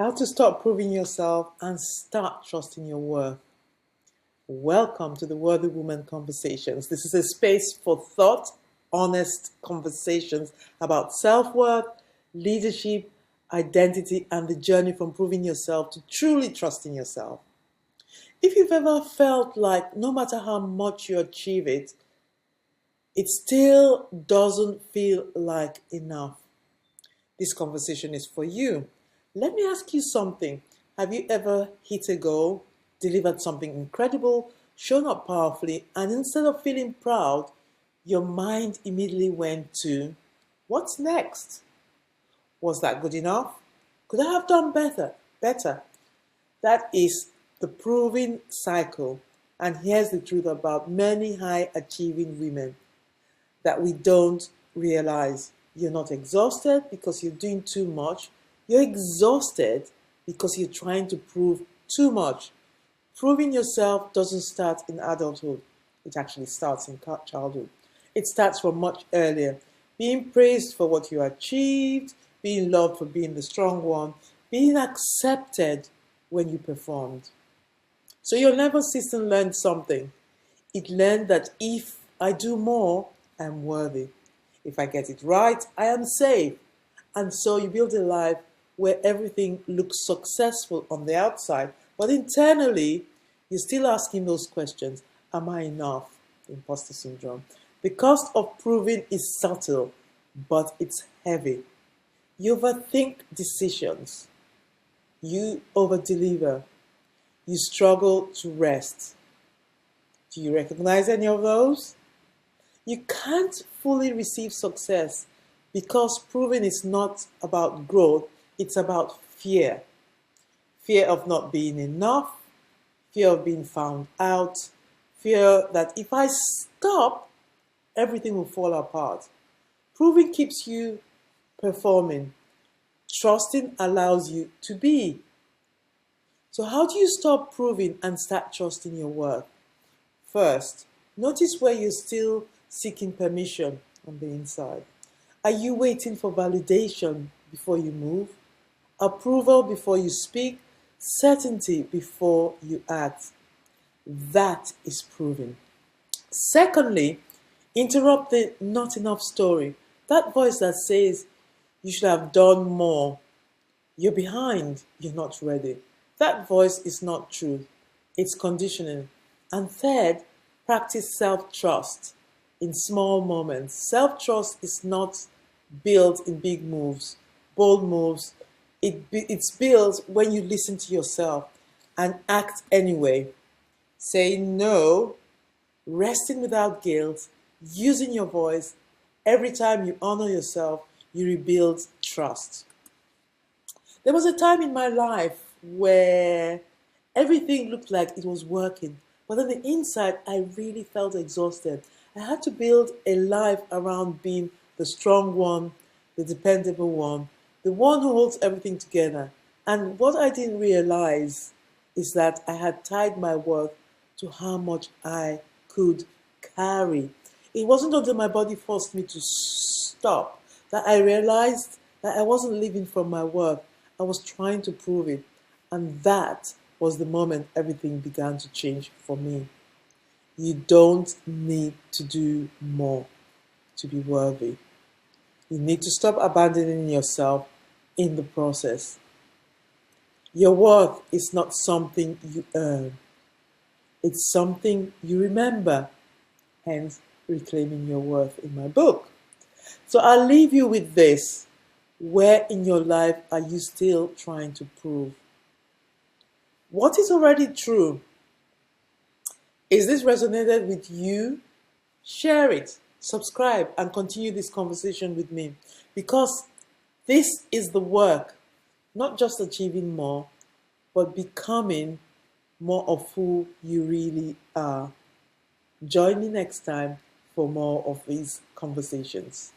How to stop proving yourself and start trusting your worth. Welcome to the Worthy Woman Conversations. This is a space for thought, honest conversations about self-worth, leadership, identity, and the journey from proving yourself to truly trusting yourself. If you've ever felt like no matter how much you achieve it still doesn't feel like enough, this conversation is for you. Let me ask you something. Have you ever hit a goal, delivered something incredible, shown up powerfully, and instead of feeling proud, your mind immediately went to, what's next? Was that good enough? Could I have done better? That is the proving cycle. And here's the truth about many high achieving women that we don't realize. You're not exhausted because you're doing too much. You're exhausted because you're trying to prove too much. Proving yourself doesn't start in adulthood. It actually starts in childhood. It starts from much earlier. Being praised for what you achieved, being loved for being the strong one, being accepted when you performed. So your nervous system learned something. It learned that if I do more, I'm worthy. If I get it right, I am safe. And so you build a life where everything looks successful on the outside, but internally, you're still asking those questions. Am I enough? Imposter syndrome. The cost of proving is subtle, but it's heavy. You overthink decisions. You overdeliver. You struggle to rest. Do you recognize any of those? You can't fully receive success because proving is not about growth, it's about fear. Fear of not being enough, fear of being found out, fear that if I stop, everything will fall apart. Proving keeps you performing. Trusting allows you to be. So how do you stop proving and start trusting your worth? First, notice where you're still seeking permission on the inside. Are you waiting for validation before you move? Approval before you speak? Certainty before you act? That is proving. Secondly, interrupt the not enough story. That voice that says you should have done more. You're behind. You're not ready. That voice is not true. It's conditioning. And third, practice self-trust in small moments. Self-trust is not built in big moves, bold moves. It's built when you listen to yourself and act anyway. Saying no, resting without guilt, using your voice. Every time you honor yourself, you rebuild trust. There was a time in my life where everything looked like it was working, but on the inside, I really felt exhausted. I had to build a life around being the strong one, the dependable one, the one who holds everything together. And what I didn't realize is that I had tied my worth to how much I could carry. It wasn't until my body forced me to stop that I realized that I wasn't living from my worth. I was trying to prove it. And that was the moment everything began to change for me. You don't need to do more to be worthy. You need to stop abandoning yourself in the process. Your worth is not something you earn. It's something you remember, hence Reclaiming Your Worth in my book. So I'll leave you with this. Where in your life are you still trying to prove? What is already true? Is this resonated with you? Share it, subscribe, and continue this conversation with me. Because this is the work, not just achieving more, but becoming more of who you really are. Join me next time for more of these conversations.